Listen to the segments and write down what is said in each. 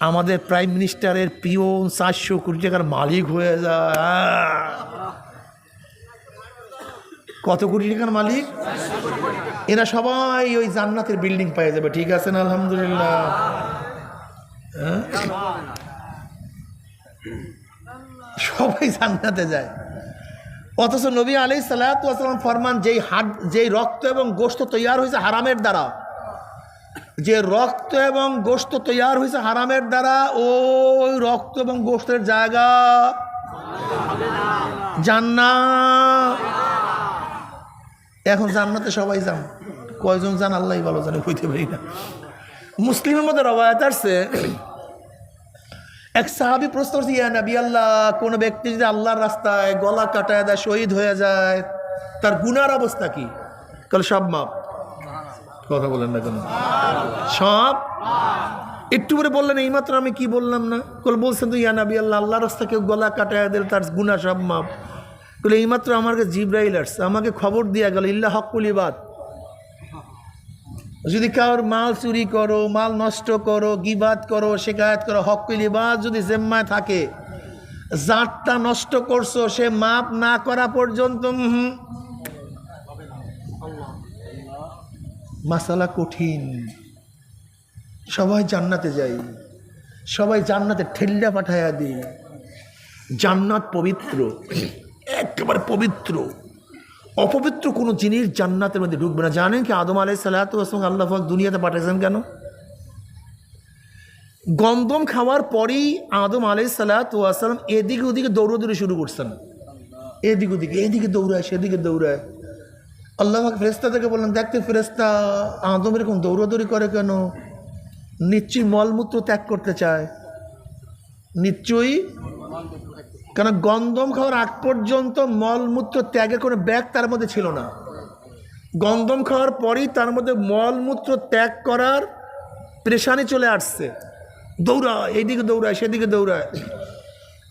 আমাদের প্রাইম মিনিস্টারের পিওন 400 কোটি টাকার মালিক হয়ে যায়। কত কোটি টাকার মালিক? এরা সবাই ওই জান্নাতের বিল্ডিং পেয়ে যাবে। ঠিক আছে না? আলহামদুলিল্লাহ। সবাই জান্নাতে যায়, অথচ নবী আলাইহিস সালাতু ওয়াস সালাম ফরমান, যেই রক্ত এবং গোশত তৈয়ার হয়েছে হারামের দ্বারা, যে রক্ত এবং গোশত তৈয়ার হয়েছে হারামের দ্বারা, ওই রক্ত এবং গোশতের জায়গা জান্নাত। এখন জান্নাতে সবাই যান, কয়জন যান আল্লাহই ভালো জানে, হইতে পারি না। মুসলিমের মধ্যে রওয়ায়াত আসছে, এক সাহাবী প্রশ্ন করছে, ইয়া নবী আল্লাহ, কোন ব্যক্তি যদি আল্লাহর রাস্তায় গলা কাটায় দেয়, শহীদ হয়ে যায়, তার গুনার অবস্থা কি? কাল সব মাপ। কথা বলেন না কেন? সব। একটু করে বললেন, এইমাত্র আমি কি বললাম না? কল বলছেন তো, ইয়া নবী আল্লাহ, আল্লাহর রাস্তায় কেউ গলা কাটায় দিলে তার গুনাহ সব মাপ। বলে এইমাত্র আমাকে জিবরাইল আসছে, আমাকে খবর দিয়া গেল, ইল্লা হকুল ইবাদ, যদি কারোর মাল চুরি করো, মাল নষ্ট করো, গিবাত করো, শিকায়াত করো, হকুল ইবাদ যদি জিম্মায় থাকে, জাতটা নষ্ট করছো, সে মাপ না করা পর্যন্ত মাসালা কঠিন। সবাই জান্নাতে যাই, সবাই জান্নাতে ঠেল্লা পাঠাইয়া দিই। জান্নাত পবিত্র, একেবারে পবিত্র। অপবিত্র কোনো জিনিস জান্নাতের মধ্যে ঢুকবে না। জানেন কি আদম আলাইহিস সালাতু ওয়াস সালাম আল্লাহ পাক দুনিয়াতে পাঠাইছেন কেন? গন্ধম খাওয়ার পরেই আদম আলাইহিস সালাতু ওয়াস সালাম এদিকে ওদিকে দৌড়াদৌড়ি শুরু করছেন। এদিকে ওদিকে, এদিকে দৌড়ায়, সেদিকে দৌড়ায়। আল্লাহ পাক ফেরেশতাদেরকে বললেন, দেখতে ফেরেশতা, আদম এরকম দৌড়াদৌড়ি করে কেন? নিশ্চয়ই মলমূত্র ত্যাগ করতে চায়, নিশ্চয়ই। কেন গন্ধম খাওয়ার আগ পর্যন্ত মলমূত্র ত্যাগের কোনো ব্যাগ তার মধ্যে ছিল না। গন্ধম খাওয়ার পরেই তার মধ্যে মলমূত্র ত্যাগ করার পেরেশানি চলে আসছে। দৌড়ায়, এইদিকে দৌড়ায়, সেদিকে দৌড়ায়।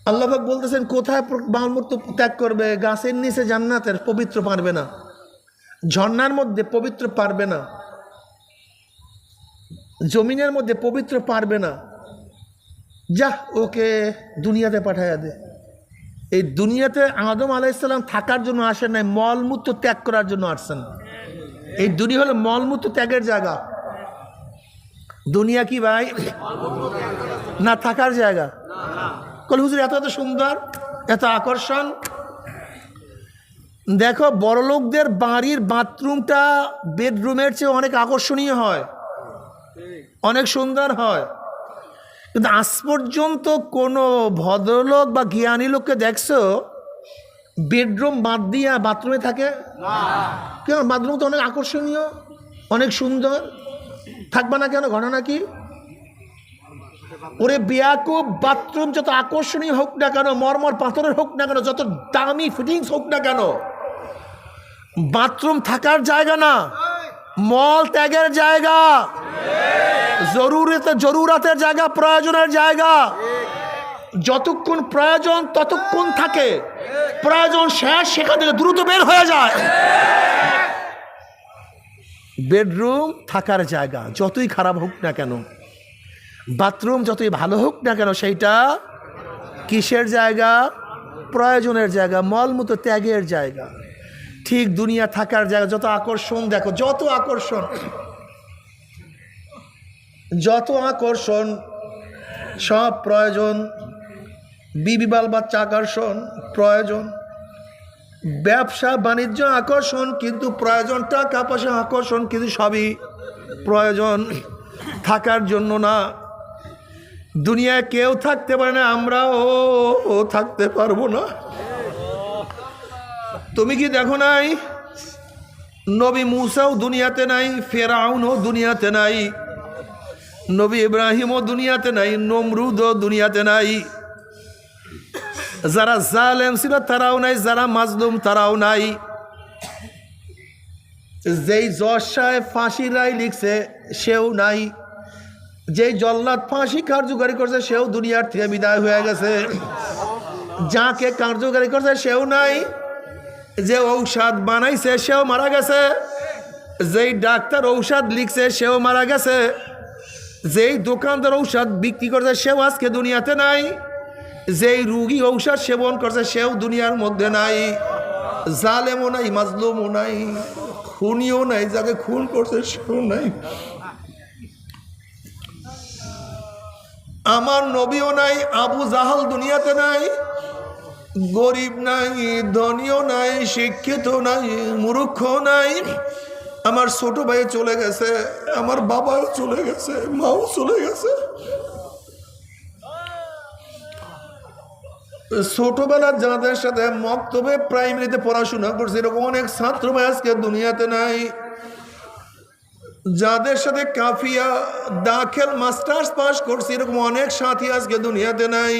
আল্লাহ পাক বলতেছেন, কোথায় মলমূত্র ত্যাগ করবে? গাছের নিচে জান্নাতের, পবিত্র পারবে না। ঝর্ণার মধ্যে পবিত্র পারবে না, জমিনের মধ্যে পবিত্র পারবে না। যা, ওকে দুনিয়াতে পাঠাইয়া দে। এই দুনিয়াতে আদম আলাইহিস সালাম থাকার জন্য আসেন নাই, মলমূত্র ত্যাগ করার জন্য আসছেন। এই দুনিয়া হলো মলমূত্র ত্যাগের জায়গা। দুনিয়া কি ভাই? না থাকার জায়গা। কল হুজুর এত এত সুন্দর, এত আকর্ষণ। দেখো, বড়লোকদের বাড়ির বাথরুমটা বেডরুমের চেয়ে অনেক আকর্ষণীয় হয়, অনেক সুন্দর হয়। কিন্তু আজ পর্যন্ত কোনো ভদ্রলোক বা জ্ঞানী লোককে দেখছো বেডরুম বাদ দিয়া বাথরুমে থাকে? কেন? বাথরুম তো অনেক আকর্ষণীয়, অনেক সুন্দর, থাকবে না কেন? ঘটনা কি? ওরে বেয়াকুব, বাথরুম যত আকর্ষণীয় হোক না কেন, মরমর পাথরের হোক না কেন, যত দামি ফিটিংস হোক না কেন, বাথরুম থাকার জায়গা না, মল ত্যাগের জায়গা, জরুরাতের জায়গা, প্রয়োজনের জায়গা। যতক্ষণ প্রয়োজন ততক্ষণ থাকে, প্রয়োজন শেষ, সেখান থেকে দ্রুত বের হয়ে যায়। বেডরুম থাকার জায়গা, যতই খারাপ হোক না কেন, বাথরুম যতই ভালো হোক না কেন, সেইটা কিসের জায়গা? প্রয়োজনের জায়গা, মলমূত্র ত্যাগের জায়গা। ঠিক দুনিয়া থাকার জায়গা। যত আকর্ষণ দেখো, যত আকর্ষণ, যত আকর্ষণ, সব প্রয়োজন। বিবি বাল বাচ্চা আকর্ষণ, প্রয়োজন। ব্যবসা বাণিজ্য আকর্ষণ, কিন্তু প্রয়োজন। টাকা পয়সা আকর্ষণ, কিন্তু সবই প্রয়োজন, থাকার জন্য না। দুনিয়ায় কেউ থাকতে পারে না, আমরাও থাকতে পারবো না। তুমি কি দেখো নাই, নবী মুসাও দুনিয়াতে নাই, ফেরাউনও দুনিয়াতে নাই, নবী ইব্রাহিমও দুনিয়াতে নাই, নমরুদও দুনিয়াতে নাই। যারা জালেম ছিল তারাও নাই, যারা মাজলুম তারাও নাই। যেই জজ সাহেব ফাঁসির রায় লিখছে সেও নাই, যেই জল্লাদ ফাঁসি কার্যকারী করছে সেও দুনিয়ার থেকে বিদায় হয়ে গেছে। যাকে কার্যকারী করছে সেও নাই, যে ঔষধ বানাইছে সেও মারা গেছে, যেই ডাক্তার ঔষধ লিখছে সেও মারা গেছে, যেই দোকানদার ঔষধ বিক্রি করছে সেও আজকে দুনিয়াতে নাই, যেই রুগী ঔষধ সেবন করছে সেও দুনিয়ার মধ্যে নাই, জালেমও নাই, মাজলুমও নাই, খুনিও নাই, যাকে খুন করছে সেও নাই, আমার নবীও নাই, আবু জাহাল দুনিয়াতে নাই, গরিব নাই, ধনীও নাই, শিক্ষিত নাই, মূর্খ নাই, আমার ছোট ভাই চলে গেছে, আমার বাবাও চলে গেছে, মাও চলে গেছে। ছোটবেলার যাদের সাথে মক্তবে প্রাইমারিতে পড়াশোনা করছে এরকম অনেক ছাত্র ভাই আজকে দুনিয়াতে নাই। যাদের সাথে কাফিয়া দাখিল মাস্টার্স পাস করছে এরকম অনেক সাথী আজকে দুনিয়াতে নাই।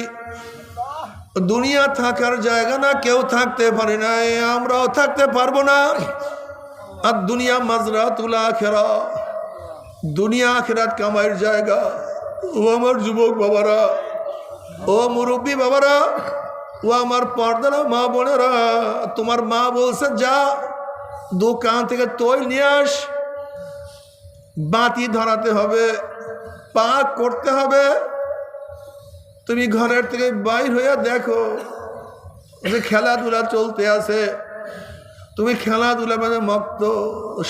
দুনিয়া থাকার জায়গা না, কেউ থাকতে পারে না, আমরাও থাকতে পারবো না। আর দুনিয়া মাজরাতুল আখিরা, দুনিয়া আখিরাত কামাইয়ের জায়গা। ও আমার যুবক বাবারা, ও মুরব্বী বাবারা, ও আমার পর্দারা মা বোনেরা, তোমার মা বলছে যা দোকান থেকে তৈল নিয়ে আস, বাতি ধরাতে হবে, পাক করতে হবে। তুমি ঘরের থেকে বাইর হয়ে দেখো যে খেলাধুলা চলতে আছে, তুমি খেলাধুলা মানে মক্ত,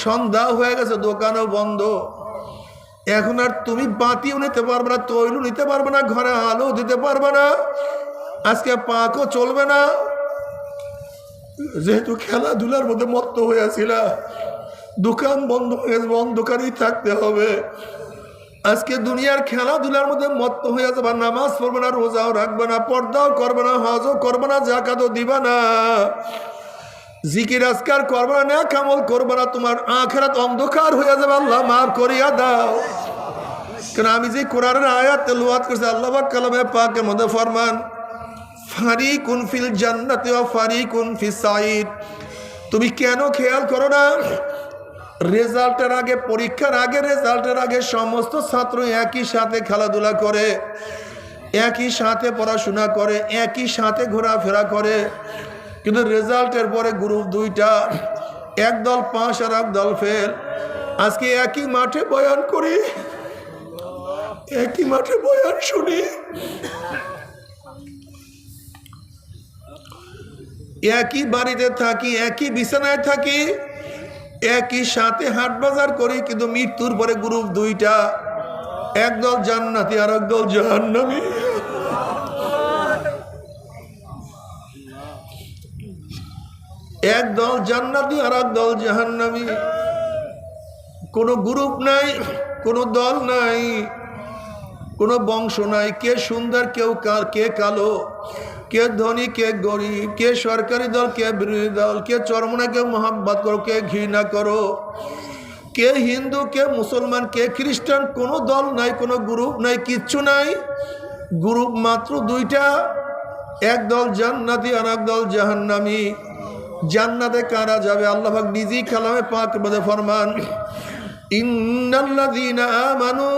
সন্ধ্যা হয়ে গেছে, দোকানও বন্ধ, এখন আর তুমি বাতিও নিতে পারবে না, তৈলও নিতে পারবে না, ঘরে আলো দিতে পারবে না, আজকে পাকও চলবে না, যেহেতু খেলাধুলার মধ্যে মত্ত হয়েছিল, দোকান বন্ধ হয়ে যাবে, অন্ধকারেই থাকতে হবে। আজকে দুনিয়ার খেলাধুলার মধ্যে মত্ত হয়ে যাবে, নামাজ পড়বে না, রোজাও রাখবে না, পর্দাও করবে না, হজও করবে না, জাকাতও দিবা না, জিকির আজকার করবে না, নেক আমল করবে না, তোমার আখিরাত অন্ধকার হয়ে যাবে। আল্লাহ মাফ করিয়া দাও। কারণ আমি যে কোরআনের আয়াত তেলাওয়াত করছি, আল্লাহ পাক কালামে পাকের মধ্যে ফরমান ফারিকুন ফিল জান্নাতি ওয়া ফারিকুন ফিস সাঈদ। তুমি কেন খেয়াল করো না, রেজাল্টের আগে, পরীক্ষার আগে, রেজাল্টের আগে সমস্ত ছাত্র একই সাথে খেলাধুলা করে, একই সাথে পড়াশোনা করে, একই সাথে ঘোরাফেরা করে, কিন্তু রেজাল্টের পরে গ্রুপ দুইটা, এক দল পাস আর এক দল ফেল। আজকে একই মাঠে বয়ান করি, একই মাঠে বয়ান শুনি, একই বাড়িতে থাকি, একই বিছানায় থাকি, একই সাথে হাট বাজার করি, কিন্তু মৃত্যুর পরে গ্রুপ দুইটা, একদল জান্নাতি আর একদল জাহান্নামী। একদল জান্নাতি আর একদল জাহান্নামী। কোনো গ্রুপ নাই, কোনো দল নাই, কোনো বংশ নাই, কে সুন্দর কেউ কে কালো, কে ধনী কে গরিব, কে সরকারি দল কে বিরোধী দল, কে চরমনা কে মোহাব্বত করো, কে ঘৃণা করো, কে হিন্দু কে মুসলমান কে খ্রিস্টান, কোনো দল নাই, কোনো গ্রুপ নাই, কিচ্ছু নাই। গ্রুপ মাত্র দুইটা, এক দল জান্নাতি আর এক দল জাহান্নামী। জান্নাতে কারা যাবে? আল্লাহ পাক নিজেই কালামে পাক মধ্যে ফরমান ইন্নাল্লাযীনা আমানু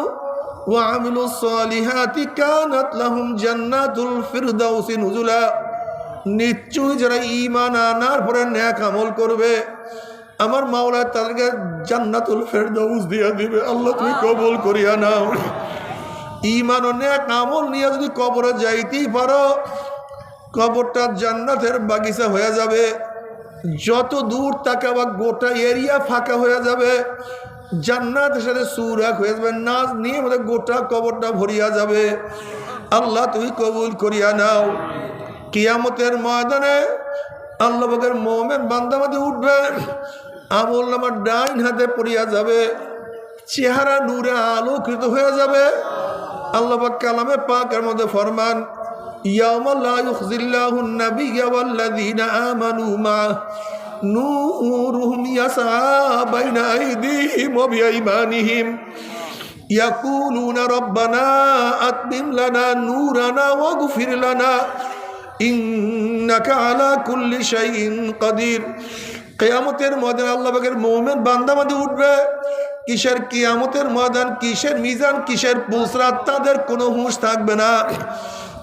ওয়া আমিলুস সালিহাতি কানাত লাহুম জান্নাতুল ফিরদাউসি নুজুলা। নিশ্চয়ই যারা ঈমান আনার পরে নেক আমল করবে আমার মাওলা তাদেরকে জান্নাতুল ফিরদাউস দিয়ে দিবে। আল্লাহ তুমি কবুল করিয়া নাও। ঈমান ও নেক আমল নিয়ে যদি কবরে যাইতেই পারো, কবরটা জান্নাতের বাগিচা হয়ে যাবে। যত দূর তাকাবা গোটা এরিয়া ফাঁকা হয়ে যাবে, জান্নাতের সাথে সুরাক হয়ে যাবে, নাজ নিয়ে আমাদের গোটা কবরটা ভরিয়া যাবে। আল্লাহ তুমি কবুল করিয়া নাও। কিয়ামতের ময়দানে আল্লাহ পাকের মুমিন বান্দা মাঝে উঠবে, আমল নামা ডাইন হাতে পড়িয়া যাবে, চেহারা নূরে আলোকিত হয়ে যাবে। আল্লাহ পাক কালামে পাকের মধ্যে ফরমান ইয়াউমা লা ইউখজিল্লাহুন নাবিয়্যা ওয়াল্লাযীনা আমানু মা নূরুহুম ইয়াসআ বাইনা আইদিহিম ওয়া বিআইমানিহিম ইয়াকুলুনা রাব্বানা আতমিম লানা নূরানা ওয়াগফির লানা ইন্নাকা আলা কুল্লি শাইইন কাদির। কিয়ামতের ময়দানে আল্লাহ পাকের মুমিন বান্দা মাঝে উঠবে। কিসের কিয়ামতের ময়দান, কিসের মিজান, কিসের পুসরাত, তাদের কোনো হুঁশ থাকবে না।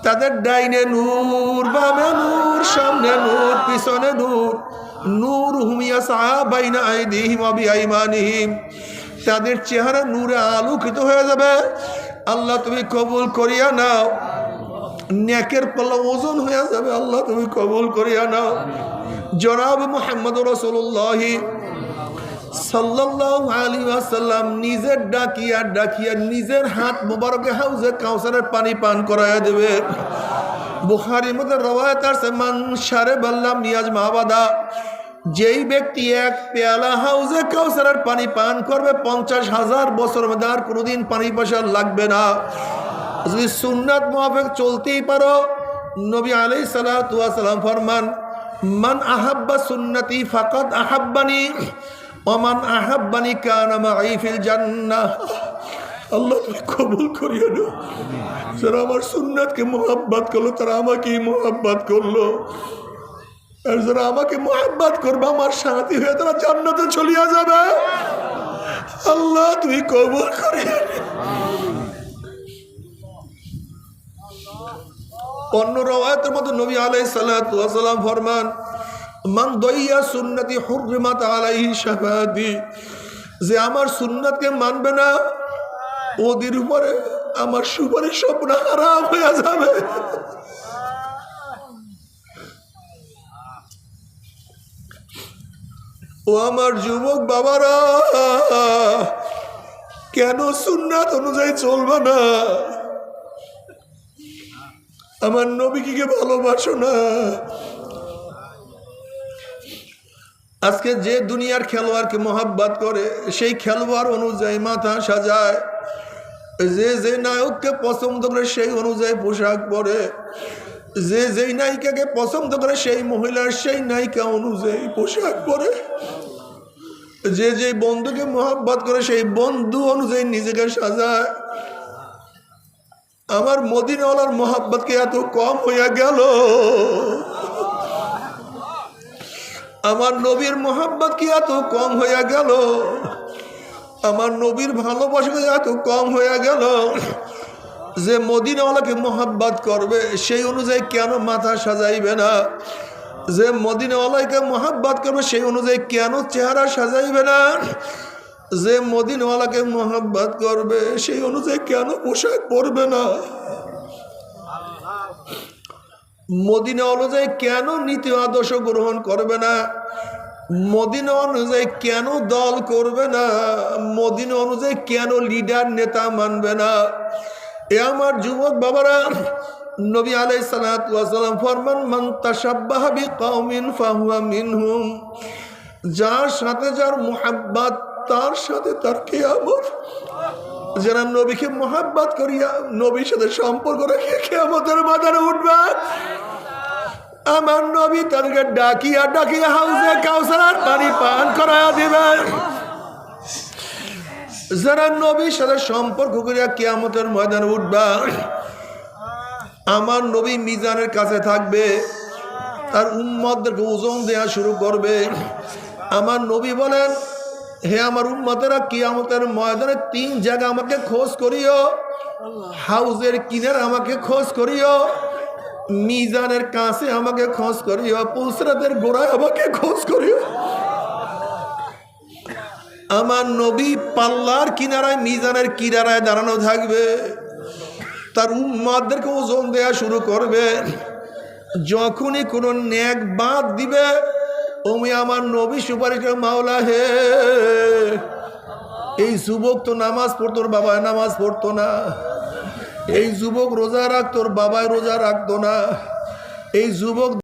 তাদের ডাইনে নূর, বামে নূর, সামনে নূর, পিছনে নূর। নূরুহুম ইয়াসআ বাইনা আইদিহিম ওয়া বিআইমানিহিম। তাদের চেহারা নূরে আলোকিত হয়ে যাবে। আল্লাহ তুমি কবুল করিয়া নাও। নেকের পাল্লা ওজন হয়ে যাবে। আল্লাহ তুমি কবুল করিয়া নাও। জনাব মুহাম্মদ রাসূলুল্লাহ সাল্লাল্লাহু আলাইহি ওয়াসাল্লাম নিজের ডাকিয়া ডাকিয়া নিজের হাত মোবারকে হাউজে কাউসারের পানি পান করায়া দেবে। বুখারীর মধ্যে রওয়ায়াত আছে, মান শারাবাল্লাহ মিয়াজ মাবাদা, যেই ব্যক্তি এক পেয়ালা হাউজে কাউসারের পানি পান করবে 50,000 বছর মধ্যে আর কোনোদিন পানি পয়সা লাগবে না। যদি সুন্নাত মুআফিক চলতেই পারো, নবী আলাইহিস সালাতু ওয়াস সালাম ফরমান, মান আহাব্বা সুন্নতি ফাকাদ আহাব্বানি ওয়া মান আহাব্বানি কানা মাই ফিল জান্নাহ। আল্লাহ তুমি কবুল করিও না। যারা আমার সুন্নাতকে মুহাব্বত করলো তারা আমাকেই মুহাব্বত করলো, আর যারা আমাকে মুহাব্বত করবে আমার সাথী হয়ে তারা জান্নাতে চলিয়া যাবে। আল্লাহ তুমি কবুল করিও না। অন্য রওয়ায়াতের মধ্যে নবী আলাইহিস সালাতু ওয়াস সালাম ফরমান, মান দাইয়া সুন্নতি হুররিমাত আলাইহি শাফাআতি, যে আমার সুন্নাতকে মানবে না ওদের উপরে আমার সুপারিশ স্বপ্ন হারাম হয়ে যাবে। ও আমার যুবক বাবারা, কেন সুন্নাত অনুযায়ী চলবে না? আমার নবীকে ভালোবাসো না? আজকে যে দুনিয়ার খেলোয়াড়কে মোহাব্বত করে সেই খেলোয়াড় অনুযায়ী মাথা সাজায়, যে যে নায়ককে পছন্দ করে সেই অনুযায়ী পোশাক পরে, যে যেই নায়িকাকে পছন্দ করে সেই মহিলার সেই নায়িকা অনুযায়ী পোশাক পরে, যে যে বন্ধুকে মোহাব্বত করে সেই বন্ধু অনুযায়ী নিজেকে সাজায়। আমার মদিনাওয়ালার মোহাব্বতকে এত কম হইয়া গেল, আমার নবীর মোহাব্বত কি এত কম হইয়া গেল, আমার নবীর ভালোবাসা এত কম হইয়া গেল। যে মদিনাওয়ালাকে মোহাব্বত করবে সেই অনুযায়ী কেন মাথা সাজাইবে না? যে মদিনাওয়ালাকে মোহাব্বত করবে সেই অনুযায়ী কেন চেহারা সাজাইবে না? যে মদিনাওয়ালাকে মোহাব্বত করবে সেই অনুযায়ী কেন পোশাক পরবে না? মদিনা অনুযায়ী কেন নীতি আদর্শ গ্রহণ করবে না? মদিনা অনুযায়ী কেন দল করবে না? মদিনা অনুযায়ী কেন লিডার নেতা মানবে না? এ আমার যুবক বাবারা, নবী আলাইহিস সালাতু ওয়াস সালাম ফরমান, মান তাশাব্বাহা বিকাউমিন ফাহুয়া মিনহুম, যার সাথে যার মুহাব্বত তার সাথে তার কিয়ামত। যারা নবীকে মুহাব্বত করিয়া নবীর সাথে সম্পর্ক রেখে কিয়ামতের ময়দানে উঠবে, আমার নবী তাদেরকে ডাকিয়া ডাকিয়া হাউজে কাউসারের পানি পান করাইয়া দিবেন। যারা নবীর সাথে সম্পর্ক করিয়া কিয়ামতের ময়দানে উঠবে, আমার নবী মিজানের কাছে থাকবে, তার উম্মতদেরকে ওজন দেওয়া শুরু করবে। আমার নবী বলেন, হে আমার উম্মতেরা, কিয়ামতের ময়দানে 3 জায়গা আমাকে খোঁজ করিও। হাউজের কিনারে আমাকে খোঁজ করিও, মিজানের কাছে আমাকে খোঁজ করিও, পুলসরাতের গোড়ায় আমাকে খোঁজ করিও। আমার নবী পাল্লার কিনারায় মিজানের কিনারায় দাঁড়ানো থাকবে, তার উম্মতদেরকে ওজন দেওয়া শুরু করবে। যখনই কোনো নেক বাদ দিবে ওমি আমার নবী সুপারিশ করে, মাওলা হে, এই যুবক তো নামাজ পড়তো, ওর বাবায় নামাজ পড়তো না। এই যুবক রোজা রাখতো, ওর বাবায় রোজা রাখতো না। এই যুবক